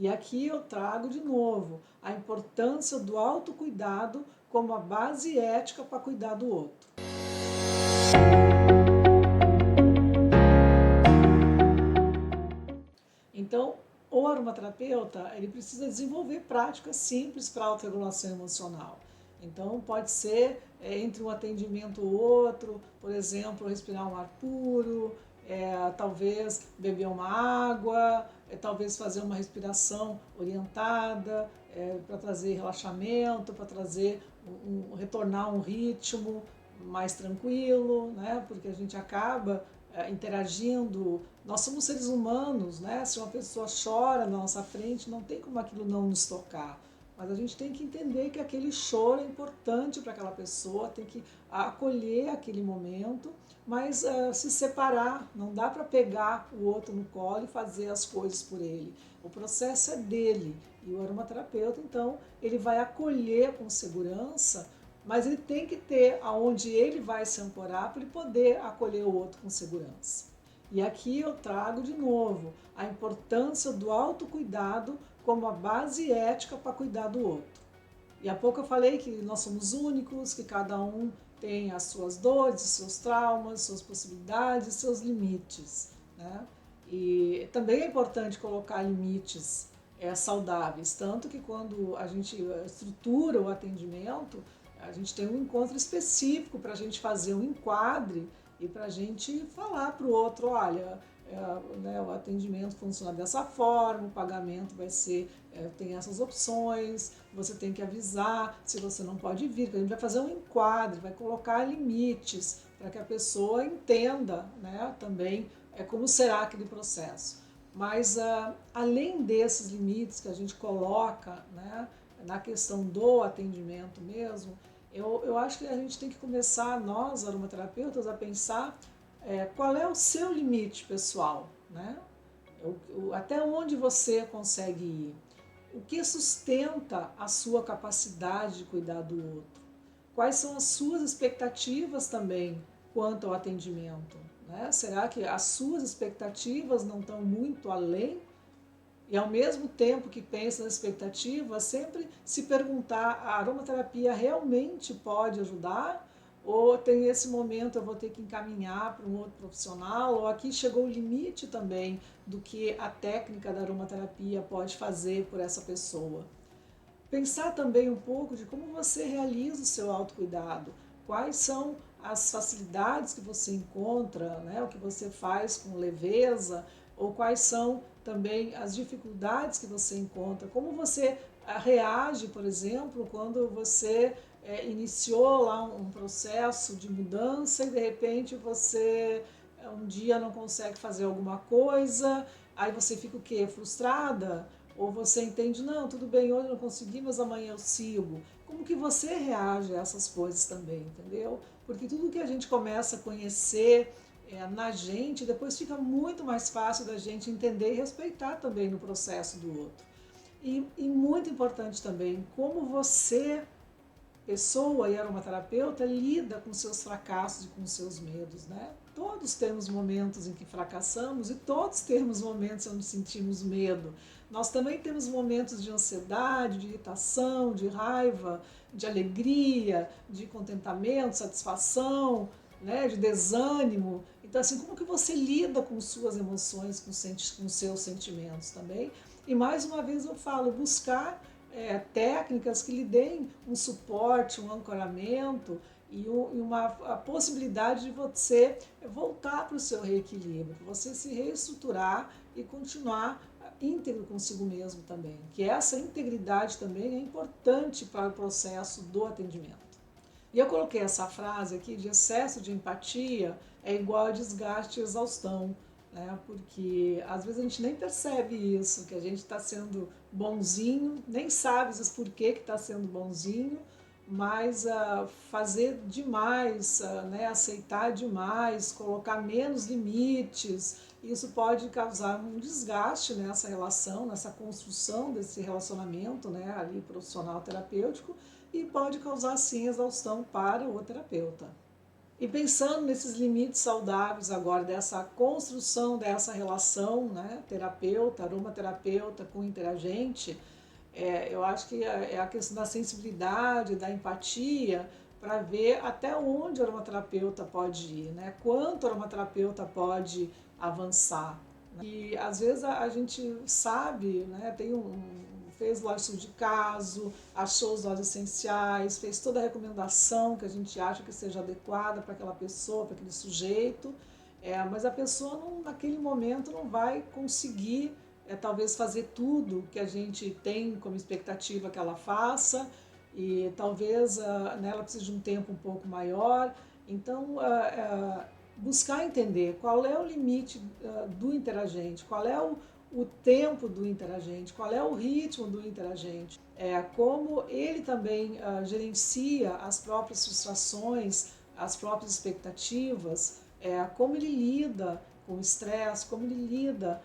E aqui eu trago de novo a importância do autocuidado como a base ética para cuidar do outro. Então, o aromaterapeuta, ele precisa desenvolver práticas simples para a autorregulação emocional. Então, pode ser entre um atendimento ou outro, por exemplo, respirar um ar puro, talvez beber uma água, talvez fazer uma respiração orientada, para trazer relaxamento, para trazer retornar um ritmo mais tranquilo, né? Porque a gente acaba interagindo. Nós somos seres humanos, né? Se uma pessoa chora na nossa frente, não tem como aquilo não nos tocar. Mas a gente tem que entender que aquele choro é importante para aquela pessoa, tem que acolher aquele momento, mas se separar, não dá para pegar o outro no colo e fazer as coisas por ele. O processo é dele. E o aromaterapeuta, então, ele vai acolher com segurança, mas ele tem que ter aonde ele vai se ancorar para ele poder acolher o outro com segurança. E aqui eu trago de novo a importância do autocuidado como a base ética para cuidar do outro. E há pouco eu falei que nós somos únicos, que cada um tem as suas dores, os seus traumas, suas possibilidades, seus limites, né? E também é importante colocar limites saudáveis, tanto que quando a gente estrutura o atendimento, a gente tem um encontro específico para a gente fazer um enquadre e para a gente falar para o outro, olha, né, o atendimento funciona dessa forma, o pagamento vai ser, tem essas opções, você tem que avisar se você não pode vir, porque a gente vai fazer um enquadre, vai colocar limites para que a pessoa entenda, né, também como será aquele processo. Mas além desses limites que a gente coloca, né, na questão do atendimento mesmo, eu acho que a gente tem que começar, nós aromaterapeutas, a pensar qual é o seu limite pessoal, né? Até onde você consegue ir? O que sustenta a sua capacidade de cuidar do outro? Quais são as suas expectativas também quanto ao atendimento, né? Será que as suas expectativas não estão muito além? E ao mesmo tempo que pensa na expectativa, sempre se perguntar, a aromaterapia realmente pode ajudar? Ou tem esse momento eu vou ter que encaminhar para um outro profissional? Ou aqui chegou o limite também do que a técnica da aromaterapia pode fazer por essa pessoa? Pensar também um pouco de como você realiza o seu autocuidado, quais são as facilidades que você encontra, né, o que você faz com leveza, ou quais são também as dificuldades que você encontra, como você reage, por exemplo, quando você iniciou lá um processo de mudança e de repente você um dia não consegue fazer alguma coisa, aí você fica o quê? Frustrada? Ou você entende, não, tudo bem, hoje eu não consegui, mas amanhã eu sigo. Como que você reage a essas coisas também, entendeu? Porque tudo que a gente começa a conhecer na gente, depois fica muito mais fácil da gente entender e respeitar também no processo do outro. E muito importante também, como você, pessoa e aromaterapeuta, lida com seus fracassos e com seus medos, né? Todos temos momentos em que fracassamos e todos temos momentos onde sentimos medo. Nós também temos momentos de ansiedade, de irritação, de raiva, de alegria, de contentamento, satisfação, né, de desânimo. Então, assim, como que você lida com suas emoções, com seus sentimentos também? E mais uma vez eu falo, buscar técnicas que lhe deem um suporte, um ancoramento e uma a possibilidade de você voltar para o seu reequilíbrio, para você se reestruturar e continuar íntegro consigo mesmo também, que essa integridade também é importante para o processo do atendimento. E eu coloquei essa frase aqui de excesso de empatia é igual a desgaste e exaustão, né? Porque às vezes a gente nem percebe isso, que a gente está sendo bonzinho, nem sabe às vezes por que está sendo bonzinho, mas fazer demais, né? Aceitar demais, colocar menos limites, isso pode causar um desgaste nessa relação, nessa construção desse relacionamento, né? Ali profissional terapêutico, e pode causar sim exaustão para o terapeuta. E pensando nesses limites saudáveis agora, dessa construção dessa relação, né, terapeuta, aromaterapeuta com interagente, eu acho que é a questão da sensibilidade, da empatia, para ver até onde o aromaterapeuta pode ir, né? Quanto o aromaterapeuta pode avançar. E às vezes a gente sabe, né? Fez lá estudo de caso, achou os óleos essenciais, fez toda a recomendação que a gente acha que seja adequada para aquela pessoa, para aquele sujeito, mas a pessoa não, naquele momento não vai conseguir talvez fazer tudo que a gente tem como expectativa que ela faça, e talvez ela precise de um tempo um pouco maior. Então, buscar entender qual é o limite do interagente, qual é o tempo do interagente, qual é o ritmo do interagente, como ele também gerencia as próprias frustrações, as próprias expectativas, como ele lida com o estresse, como ele lida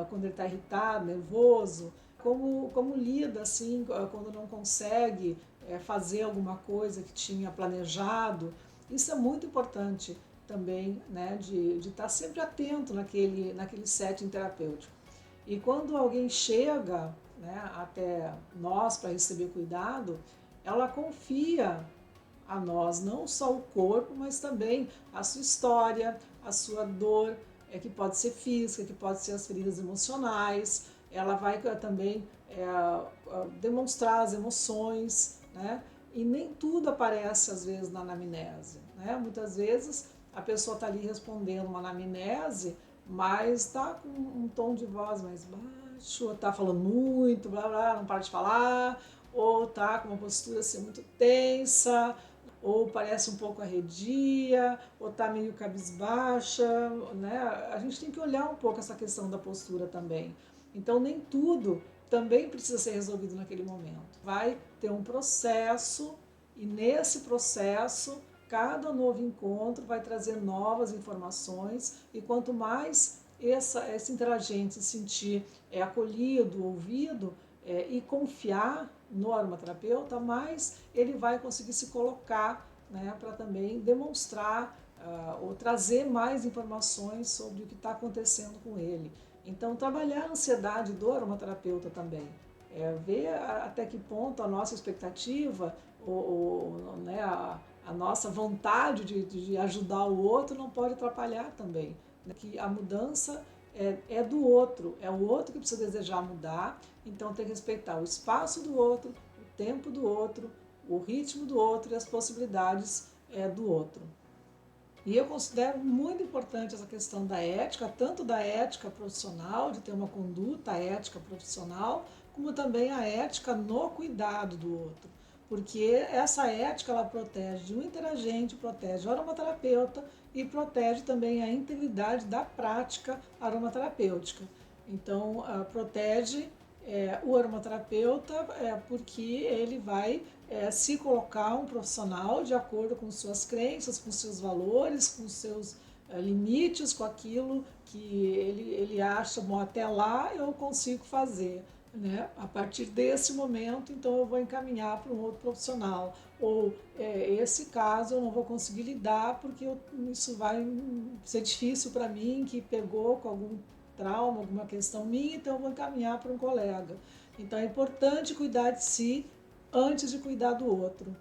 quando ele está irritado, nervoso, como lida assim quando não consegue fazer alguma coisa que tinha planejado. Isso é muito importante também, né, de estar sempre atento naquele setting terapêutico. E quando alguém chega, né, até nós para receber cuidado, ela confia a nós não só o corpo, mas também a sua história, a sua dor, que pode ser física, que pode ser as feridas emocionais. Ela vai também demonstrar as emoções, né? E nem tudo aparece às vezes na anamnese, né? Muitas vezes a pessoa está ali respondendo uma anamnese, mas está com um tom de voz mais baixo, está falando muito, blá blá, não para de falar, ou está com uma postura assim muito tensa, ou parece um pouco arredia, ou está meio cabisbaixa, né? A gente tem que olhar um pouco essa questão da postura também. Então, nem tudo também precisa ser resolvido naquele momento. Vai ter um processo, e nesse processo, cada novo encontro vai trazer novas informações, e quanto mais esse interagente se sentir acolhido, ouvido, e confiar no aromaterapeuta, mais ele vai conseguir se colocar, né, para também demonstrar ou trazer mais informações sobre o que está acontecendo com ele. Então, trabalhar a ansiedade do aromaterapeuta também, ver até que ponto a nossa expectativa, né, a nossa vontade de ajudar o outro não pode atrapalhar também. Né? Que a mudança é do outro, é o outro que precisa desejar mudar, então tem que respeitar o espaço do outro, o tempo do outro, o ritmo do outro e as possibilidades do outro. E eu considero muito importante essa questão da ética, tanto da ética profissional, de ter uma conduta ética profissional, como também a ética no cuidado do outro. Porque essa ética, ela protege o interagente, protege o aromaterapeuta e protege também a integridade da prática aromaterapêutica. Então, protege o aromaterapeuta porque ele vai se colocar um profissional de acordo com suas crenças, com seus valores, com seus limites, com aquilo que ele acha, bom, até lá eu consigo fazer. Né? A partir desse momento, então eu vou encaminhar para um outro profissional. Ou esse caso eu não vou conseguir lidar porque isso vai ser difícil para mim, que pegou com algum trauma, alguma questão minha, então eu vou encaminhar para um colega. Então é importante cuidar de si antes de cuidar do outro.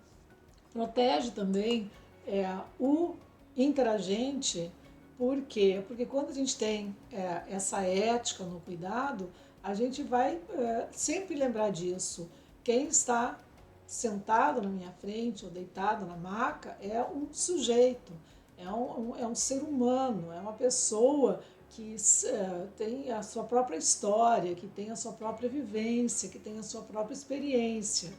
Protege também o interagente, por quê? Porque quando a gente tem essa ética no cuidado, a gente vai sempre lembrar disso. Quem está sentado na minha frente ou deitado na maca é um sujeito, é um ser humano, é uma pessoa que tem a sua própria história, que tem a sua própria vivência, que tem a sua própria experiência.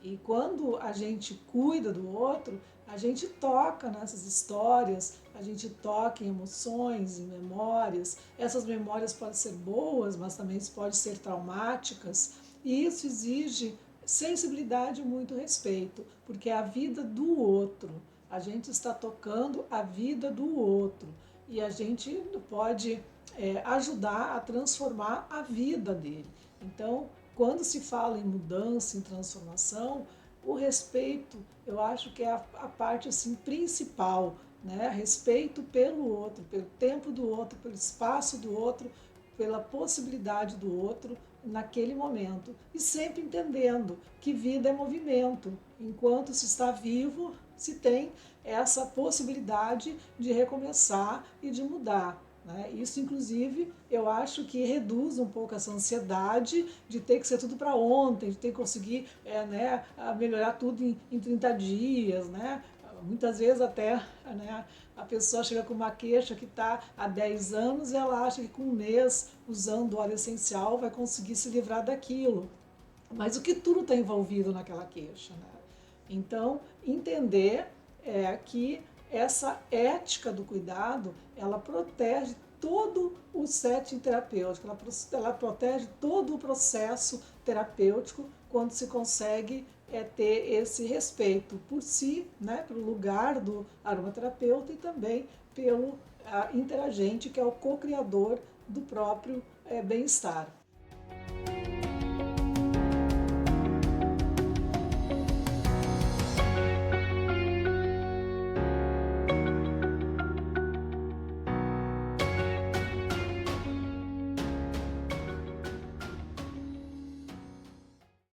E quando a gente cuida do outro, a gente toca nessas histórias, a gente toca em emoções, em memórias. Essas memórias podem ser boas, mas também podem ser traumáticas. E isso exige sensibilidade e muito respeito, porque é a vida do outro. A gente está tocando a vida do outro. E a gente pode ajudar a transformar a vida dele. Então, quando se fala em mudança, em transformação, o respeito, eu acho que é a parte assim, principal, né? Respeito pelo outro, pelo tempo do outro, pelo espaço do outro, pela possibilidade do outro naquele momento. E sempre entendendo que vida é movimento. Enquanto se está vivo, se tem essa possibilidade de recomeçar e de mudar. Né? Isso, inclusive, eu acho que reduz um pouco essa ansiedade de ter que ser tudo para ontem, de ter que conseguir né, melhorar tudo em 30 dias. Né? Muitas vezes até né, a pessoa chega com uma queixa que está há 10 anos e ela acha que com um mês, usando óleo essencial, vai conseguir se livrar daquilo. Mas o que tudo está envolvido naquela queixa? Né? Então, entender que essa ética do cuidado, ela protege todo o setting terapêutico, ela protege todo o processo terapêutico quando se consegue ter esse respeito por si, né, pelo lugar do aromaterapeuta e também pelo interagente, que é o co-criador do próprio bem-estar.